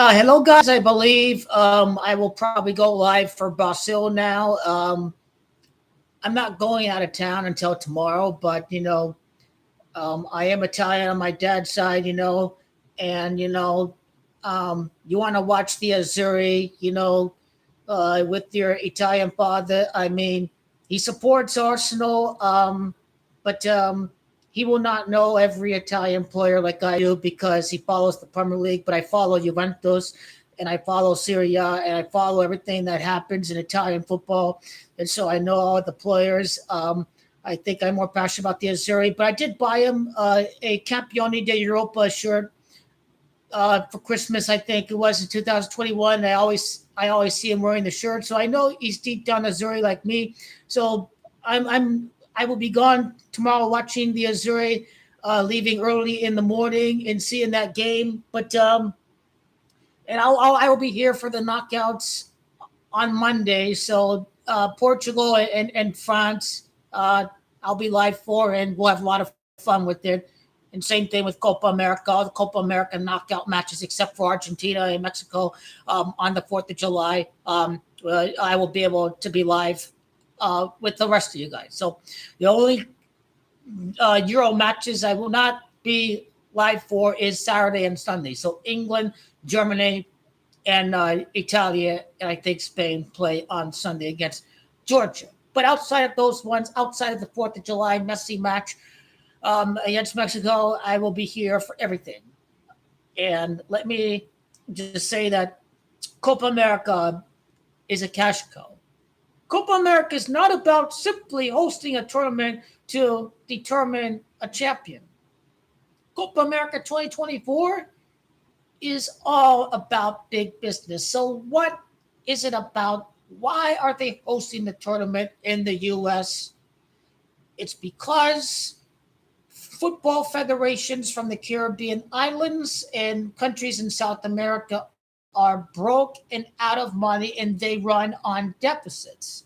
Hello, guys. I believe I will probably go live for Brazil now. I'm not going out of town until tomorrow, but I am Italian on my dad's side, and you want to watch the Azzurri, with your Italian father. I mean, he supports Arsenal, but he will not know every Italian player like I do because he follows the Premier League. But I follow Juventus, and I follow Serie A, and I follow everything that happens in Italian football, and so I know all the players. I think I'm more passionate about the Azzurri, but I did buy him a Campione d'Europa shirt for Christmas. I think it was in 2021. I always see him wearing the shirt, so I know he's deep down Azzurri like me. So I will be gone tomorrow watching the Azzurri, leaving early in the morning and seeing that game. But I will be here for the knockouts on Monday. So Portugal and France, I'll be live for, and we'll have a lot of fun with it. And same thing with Copa America, all the Copa America knockout matches, except for Argentina and Mexico on the 4th of July. I will be able to be live with the rest of you guys. So the only Euro matches I will not be live for is Saturday and Sunday. So England, Germany, and Italia, and I think Spain play on Sunday against Georgia. But outside of those ones, outside of the 4th of July Messi match against Mexico, I will be here for everything. And let me just say that Copa America is a cash cow. Copa America is not about simply hosting a tournament to determine a champion. Copa America 2024 is all about big business. So what is it about? Why are they hosting the tournament in the U.S.? It's because football federations from the Caribbean islands and countries in South America are broke and out of money, and they run on deficits.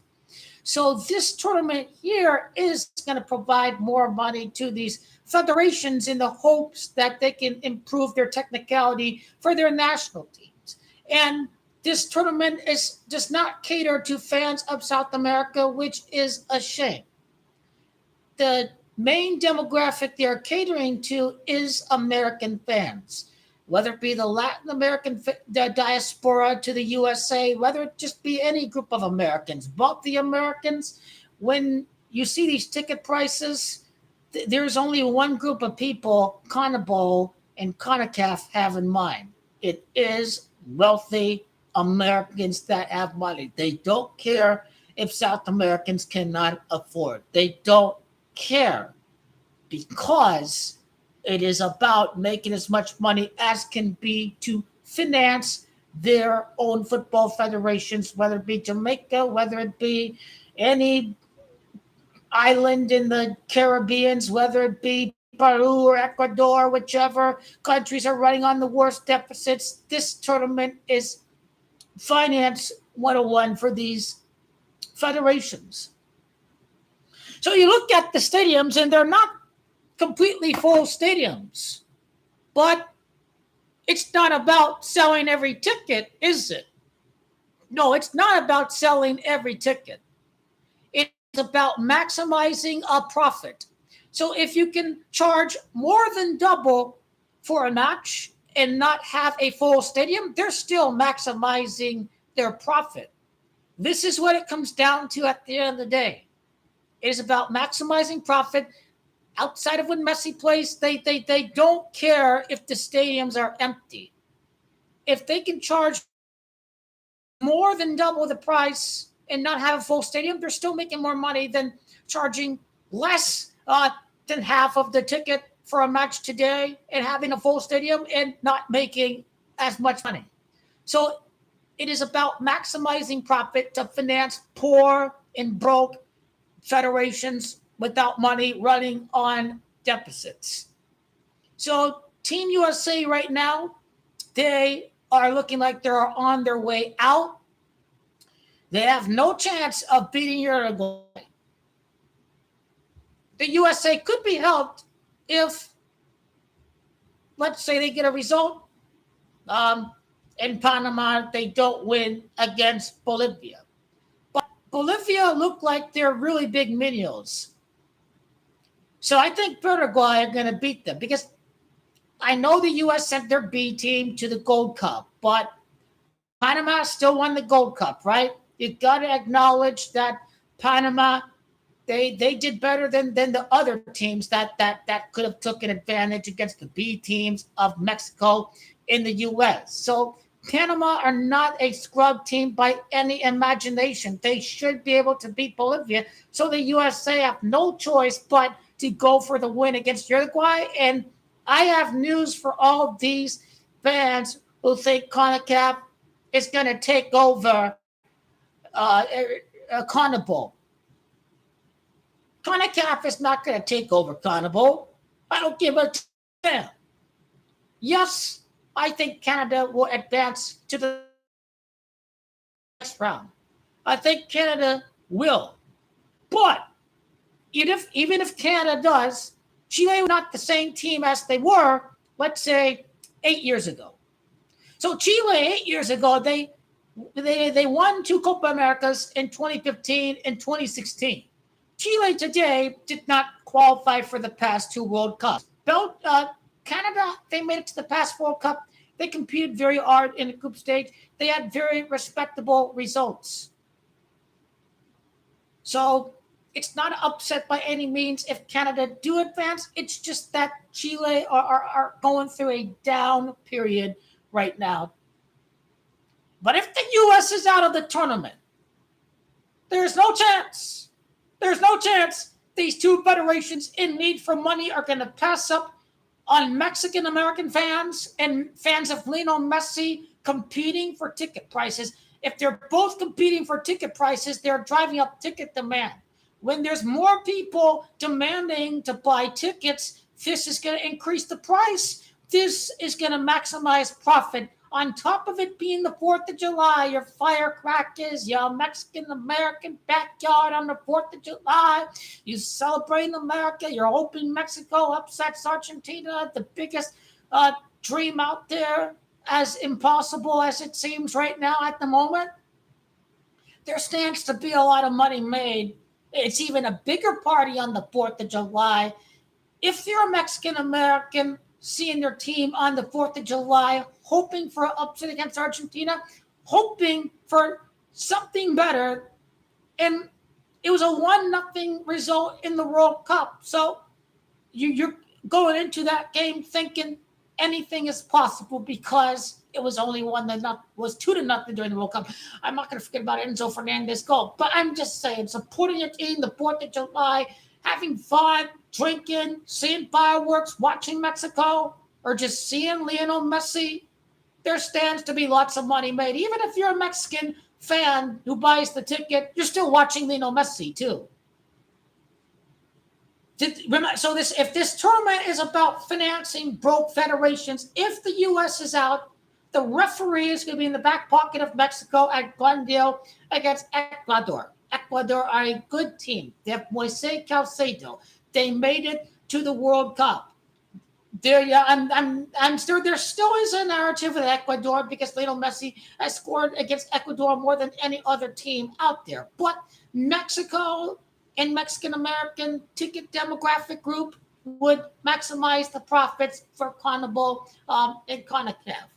So this tournament here is going to provide more money to these federations in the hopes that they can improve their technicality for their national teams. And this tournament does not cater to fans of South America, which is a shame. The main demographic they're catering to is American fans, whether it be the Latin American the diaspora to the USA, whether it just be any group of Americans. But the Americans, when you see these ticket prices, there's only one group of people CONMEBOL and CONCACAF have in mind. It is wealthy Americans that have money. They don't care if South Americans cannot afford. They don't care because it is about making as much money as can be to finance their own football federations, whether it be Jamaica, whether it be any island in the Caribbean, whether it be Peru or Ecuador, whichever countries are running on the worst deficits. This tournament is finance 101 for these federations. So you look at the stadiums, and they're not completely full stadiums. But it's not about selling every ticket, is it? No, it's not about selling every ticket. It's about maximizing a profit. So if you can charge more than double for a match and not have a full stadium, they're still maximizing their profit. This is what it comes down to at the end of the day. It is about maximizing profit. Outside of when Messi plays, they don't care if the stadiums are empty. If they can charge more than double the price and not have a full stadium, they're still making more money than charging less than half of the ticket for a match today and having a full stadium and not making as much money. So it is about maximizing profit to finance poor and broke federations without money running on deficits. So Team USA right now, they are looking like they're on their way out. They have no chance of beating Uruguay. The USA could be helped if, let's say, they get a result. in Panama, they don't win against Bolivia. But Bolivia look like they're really big minions. So I think Uruguay are going to beat them because I know the U.S. sent their B team to the Gold Cup, but Panama still won the Gold Cup, right? You got to acknowledge that Panama they did better than the other teams that could have taken advantage against the B teams of Mexico in the U.S. So Panama are not a scrub team by any imagination. They should be able to beat Bolivia. So the USA have no choice but to go for the win against Uruguay. And I have news for all these fans who think CONCACAF is going to take over CONMEBOL. CONCACAF is not going to take over CONMEBOL. I don't give a damn. Yes, I think Canada will advance to the next round. I think Canada will. But even if Canada does, Chile is not the same team as they were, let's say, 8 years ago. So Chile 8 years ago, they won 2 Copa Americas in 2015 and 2016. Chile today did not qualify for the past 2 World Cups. Canada, they made it to the past World Cup. They competed very hard in the group stage. They had very respectable results. So it's not upset by any means if Canada do advance. It's just that Chile are going through a down period right now. But if the U.S. is out of the tournament, there's no chance. There's no chance these 2 federations in need for money are going to pass up on Mexican-American fans and fans of Lionel Messi competing for ticket prices. If they're both competing for ticket prices, they're driving up ticket demand. When there's more people demanding to buy tickets, this is going to increase the price. This is going to maximize profit. On top of it being the 4th of July, your firecrackers, your Mexican-American backyard on the 4th of July. You celebrate America. You're hoping Mexico upsets Argentina, the biggest dream out there, as impossible as it seems right now at the moment. There stands to be a lot of money made. It's even a bigger party on the 4th of July. If you're a Mexican-American seeing your team on the 4th of July, hoping for an upset against Argentina, hoping for something better, and it was a 1-0 result in the World Cup. So you're going into that game thinking anything is possible because it was only 2-0 during the World Cup. I'm not going to forget about Enzo Fernandez goal, but I'm just saying, supporting your team the 4th of July, having fun, drinking, seeing fireworks, watching Mexico, or just seeing Lionel Messi, there stands to be lots of money made. Even if you're a Mexican fan who buys the ticket, you're still watching Lionel Messi too. So if this tournament is about financing broke federations, if the U.S. is out, the referee is going to be in the back pocket of Mexico at Glendale against Ecuador. Ecuador are a good team. They have Moise Caicedo. They made it to the World Cup. I'm sure there still is a narrative with Ecuador because Lionel Messi has scored against Ecuador more than any other team out there. But Mexico and Mexican-American ticket demographic group would maximize the profits for CONMEBOL and CONCACAF.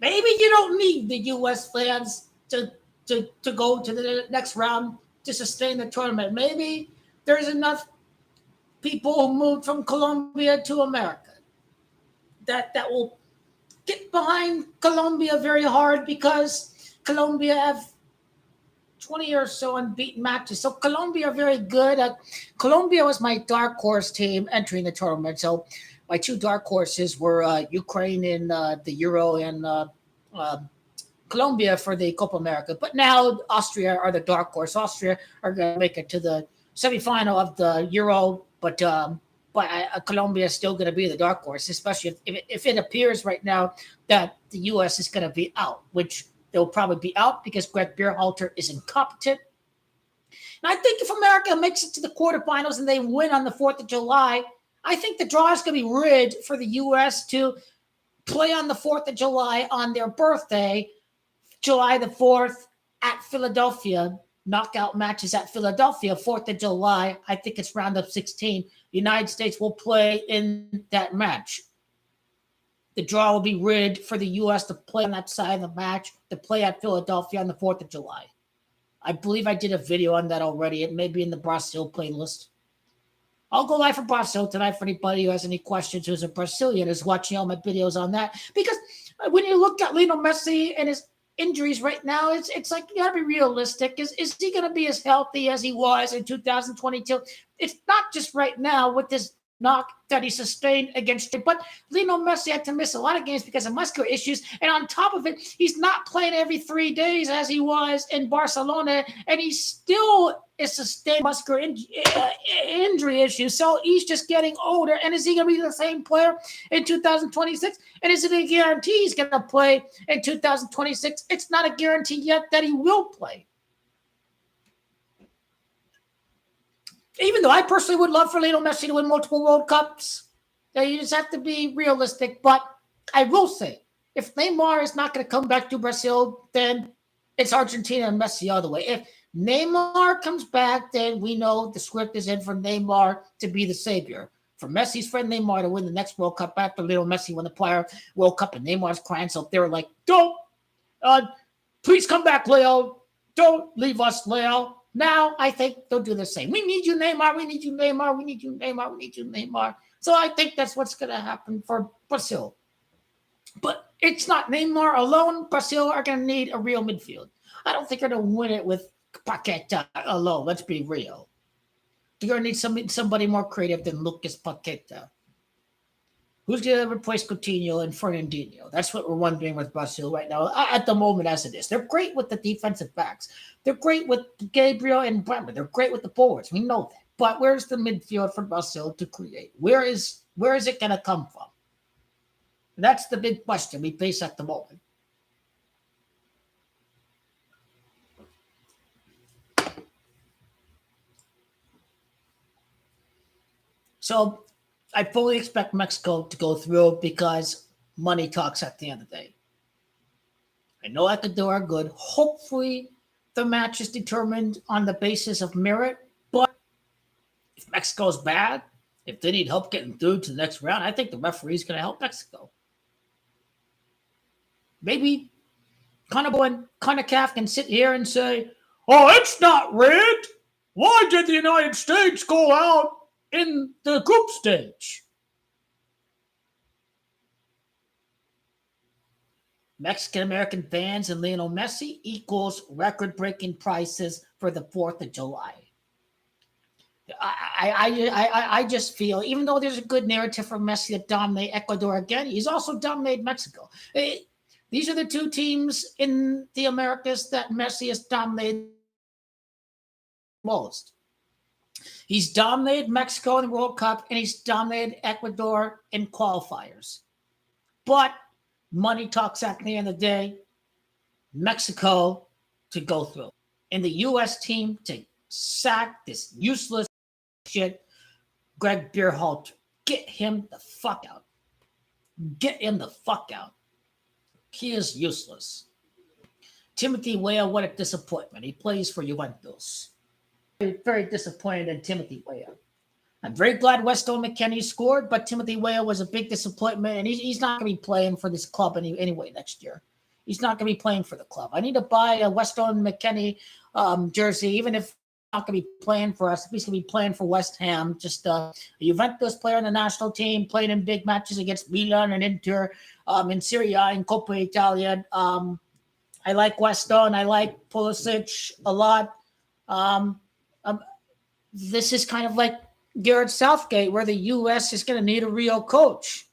Maybe you don't need the U.S. fans to go to the next round to sustain the tournament. Maybe there's enough people who moved from Colombia to America that will get behind Colombia very hard because Colombia have 20 or so unbeaten matches. So Colombia are very good. Colombia was my dark horse team entering the tournament. So my 2 dark horses were Ukraine in the Euro and Colombia for the Copa America. But now Austria are the dark horse. Austria are going to make it to the semifinal of the Euro, but Colombia is still going to be the dark horse, especially if it appears right now that the U.S. is going to be out, which they'll probably be out because Greg Berhalter is incompetent. And I think if America makes it to the quarterfinals and they win on the 4th of July, I think the draw is going to be rigged for the U.S. to play on the 4th of July on their birthday, July the 4th at Philadelphia. Knockout matches at Philadelphia, 4th of July. I think it's round of 16. The United States will play in that match. The draw will be rigged for the U.S. to play on that side of the match, to play at Philadelphia on the 4th of July. I believe I did a video on that already. It may be in the Brazil playlist. I'll go live for Brazil tonight for anybody who has any questions, who's a Brazilian, is watching all my videos on that. Because when you look at Lionel Messi and his injuries right now, it's like you got to be realistic. Is he going to be as healthy as he was in 2022? It's not just right now with this knock that he sustained against it, but Lionel Messi had to miss a lot of games because of muscular issues, and on top of it, he's not playing every 3 days as he was in Barcelona, and he still is sustained muscular injury issues. So he's just getting older, and is he going to be the same player in 2026? And is it a guarantee he's going to play in 2026? It's not a guarantee yet that he will play. Even though I personally would love for Lionel Messi to win multiple World Cups, you just have to be realistic. But I will say, if Neymar is not going to come back to Brazil, then it's Argentina and Messi all the way. If Neymar comes back, then we know the script is in for Neymar to be the savior. For Messi's friend Neymar to win the next World Cup after Lionel Messi won the Player World Cup, and Neymar's crying, so they were like, don't, please come back, Leo. Don't leave us, Leo. Now, I think they'll do the same. We need you, Neymar. We need you, Neymar. We need you, Neymar. We need you, Neymar. So I think that's what's going to happen for Brazil. But it's not Neymar alone. Brazil are going to need a real midfield. I don't think they're going to win it with Paqueta alone. Let's be real. They're going to need somebody more creative than Lucas Paqueta. Who's going to replace Coutinho and Fernandinho? That's what we're wondering with Brazil right now, at the moment as it is. They're great with the defensive backs. They're great with Gabriel and Bremer. They're great with the forwards. We know that. But where's the midfield for Brazil to create? Where is it going to come from? That's the big question we face at the moment. So I fully expect Mexico to go through because money talks at the end of the day. I know Ecuador are good. Hopefully the match is determined on the basis of merit. But if Mexico's bad, if they need help getting through to the next round, I think the referee's going to help Mexico. Maybe CONCACAF can sit here and say, oh, it's not rigged. Why did the United States go out in the group stage? Mexican-American fans and Lionel Messi equals record-breaking prices for the 4th of July. I just feel, even though there's a good narrative for Messi to dominate Ecuador again, he's also dominated Mexico. These are the two teams in the Americas that Messi has dominated most. He's dominated Mexico in the World Cup, and he's dominated Ecuador in qualifiers. But money talks at the end of the day. Mexico to go through. And the U.S. team to sack this useless shit, Greg Berhalter. Get him the fuck out. Get him the fuck out. He is useless. Timothy Weah, what a disappointment. He plays for Juventus. Very, very disappointed in Timothy Weah. I'm very glad Weston McKennie scored, but Timothy Weah was a big disappointment, and he's not going to be playing for this club anyway next year. He's not going to be playing for the club. I need to buy a Weston McKennie jersey, even if he's not going to be playing for us. If he's going to be playing for West Ham, just a Juventus player in the national team, playing in big matches against Milan and Inter, in Serie A and Copa Italia. I like Weston. I like Pulisic a lot. This is kind of like Garrett Southgate, where the U.S. is going to need a real coach.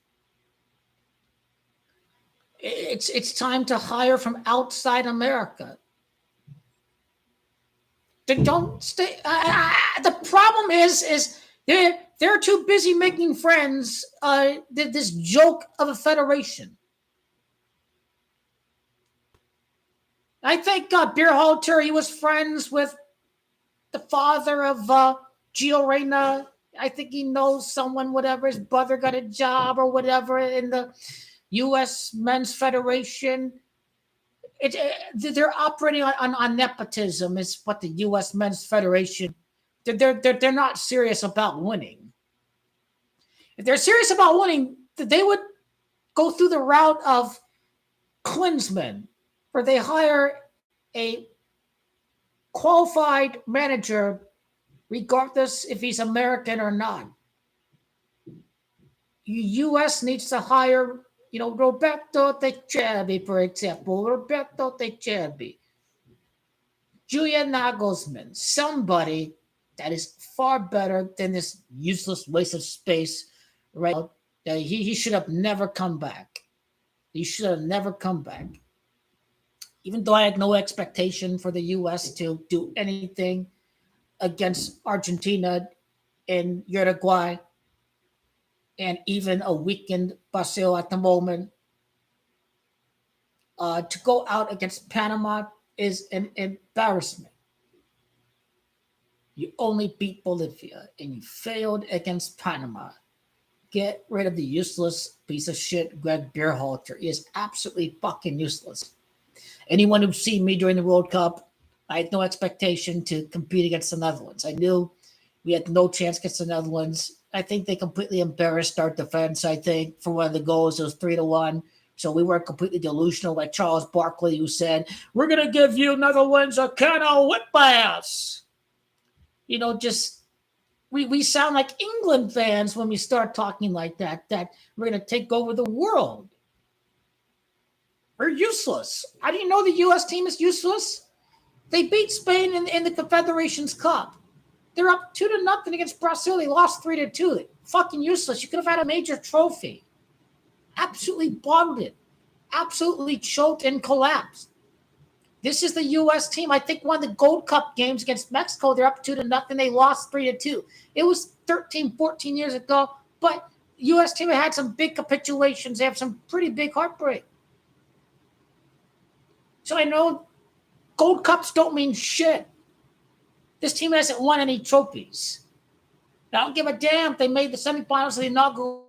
It's time to hire from outside America. They don't stay. The problem is they're too busy making friends. This joke of a federation. I think Berhalter, he was friends with the father of Gio Reyna I think he knows someone, whatever. His brother got a job or whatever in the U.S. Men's Federation. They're operating on nepotism. Is what the U.S. Men's Federation. They're not serious about winning. If they're serious about winning, they would go through the route of Klinsmann, where they hire a qualified manager, regardless if he's American or not. U.S. needs to hire, Roberto De Zerbi, for example. Roberto De Zerbi. Julian Nagelsmann. Somebody that is far better than this useless waste of space right now. He should have never come back. He should have never come back. Even though I had no expectation for the U.S. to do anything against Argentina and Uruguay, and even a weakened Brazil at the moment, to go out against Panama is an embarrassment. You only beat Bolivia and you failed against Panama. Get rid of the useless piece of shit Greg Berhalter. He is absolutely fucking useless. Anyone who's seen me during the World Cup, I had no expectation to compete against the Netherlands. I knew we had no chance against the Netherlands. I think they completely embarrassed our defense, I think, for one of the goals. It was 3-1. So we weren't completely delusional like Charles Barkley, who said, "We're going to give you Netherlands a can of whip ass." We sound like England fans when we start talking like that we're going to take over the world. We're useless. How do you know the U.S. team is useless? They beat Spain in the Confederations Cup. They're up 2-0 against Brazil. They lost 3-2. Fucking useless. You could have had a major trophy. Absolutely bottled it. Absolutely choked and collapsed. This is the U.S. team. I think won the Gold Cup games against Mexico. They're up 2-0. They lost 3-2. It was 13, 14 years ago. But U.S. team had some big capitulations. They have some pretty big heartbreak. So I know Gold Cups don't mean shit. This team hasn't won any trophies. I don't give a damn if they made the semifinals of the inaugural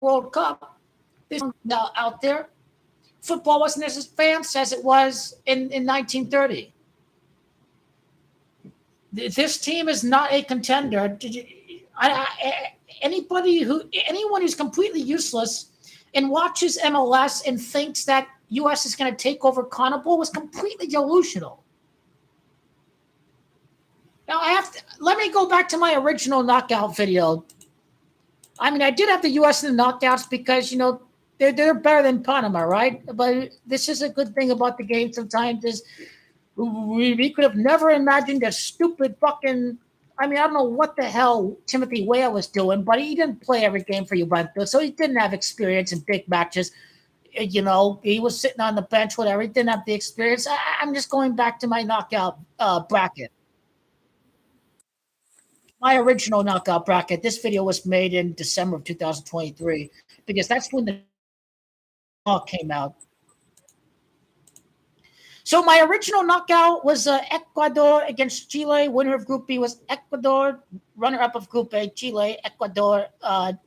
World Cup. This now out there. Football wasn't as advanced as it was in 1930. This team is not a contender. Anyone who's completely useless and watches MLS and thinks that U.S. is going to take over CONMEBOL was completely delusional. Now let me go back to my original knockout video. I mean, I did have the U.S. in the knockouts because they're better than Panama, right? But this is a good thing about the game. Sometimes is we could have never imagined a stupid fucking. I mean, I don't know what the hell Timothy Weah was doing, but he didn't play every game for Juventus, so he didn't have experience in big matches. He was sitting on the bench, whatever. He didn't have the experience. I'm just going back to my knockout bracket. My original knockout bracket. This video was made in December of 2023 because that's when the knockout came out. So my original knockout was Ecuador against Chile. Winner of Group B was Ecuador. Runner-up of Group A, Chile. Ecuador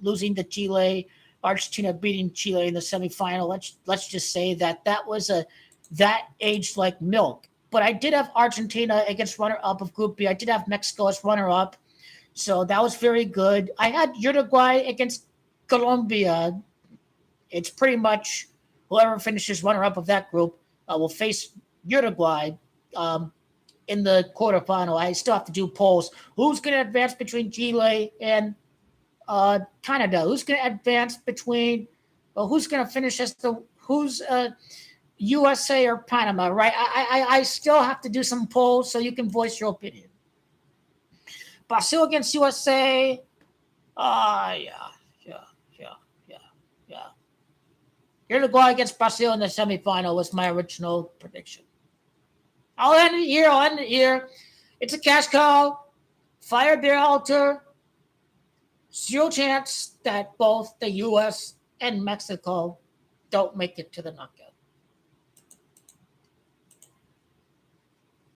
losing to Chile. Argentina beating Chile in the semifinal. Let's just say that was that aged like milk. But I did have Argentina against runner-up of Group B. I did have Mexico as runner-up. So that was very good. I had Uruguay against Colombia. It's pretty much whoever finishes runner-up of that group will face Uruguay in the quarterfinal. I still have to do polls. Who's going to advance between Chile and Canada? Who's going to advance between? Who's going to finish as who's USA or Panama? Right? I still have to do some polls so you can voice your opinion. Brazil against USA. Yeah. Uruguay against Brazil in the semifinal was my original prediction. I'll end it here. It's a cash cow. Fire Berhalter. Zero chance that both the U.S. and Mexico don't make it to the knockout.